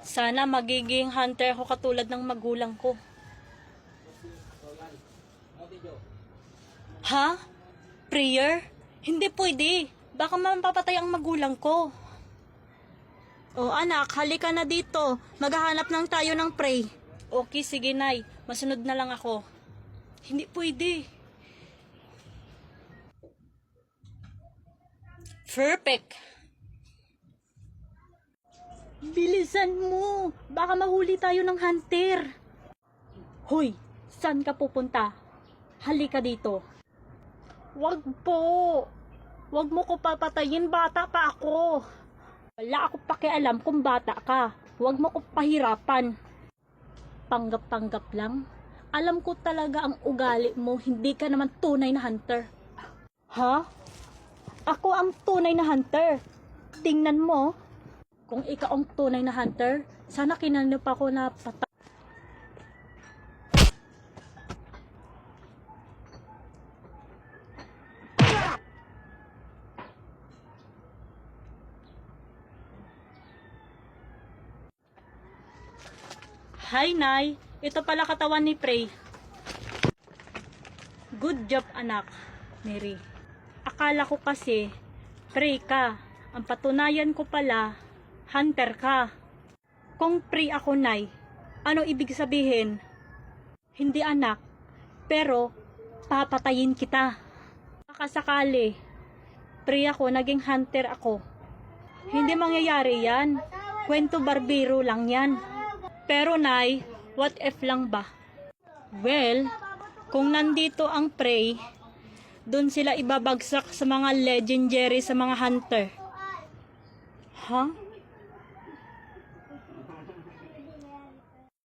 Sana magiging hunter ako katulad ng magulang ko. Ha? Prayer? Hindi pwede. Baka mapapatay ang magulang ko. O anak, halika na dito. Maghahanap lang tayo ng pray. Okay, sige nay. Masunod na lang ako. Hindi pwede. Perfect. Bilisan mo. Baka mahuli tayo ng hunter. Hoy, saan ka pupunta? Halika dito. Wag po. Wag mo ko papatayin, bata pa ako. Wala ako pakialam kung bata ka. Wag mo ko pahirapan. Panggap-panggap lang. Alam ko talaga ang ugali mo, hindi ka naman tunay na hunter. Ha? Ako ang tunay na hunter. Tingnan mo. Kung ikaw ang tunay na hunter, sana kinanip ako na patay. Hi, Nay. Ito pala katawan ni Prey. Good job, anak. Mary. Akala ko kasi, Prey ka. Ang patunayan ko pala, hunter ka. Kung Prey ako, Nay, ano ibig sabihin? Hindi, anak. Pero, papatayin kita. Baka sakali, Prey ako, naging hunter ako. Hindi mangyayari yan. Kwento barbero lang yan. Pero Nay, what if lang ba? Well, kung nandito ang prey, dun sila ibabagsak sa mga legendary, sa mga hunter. Ha?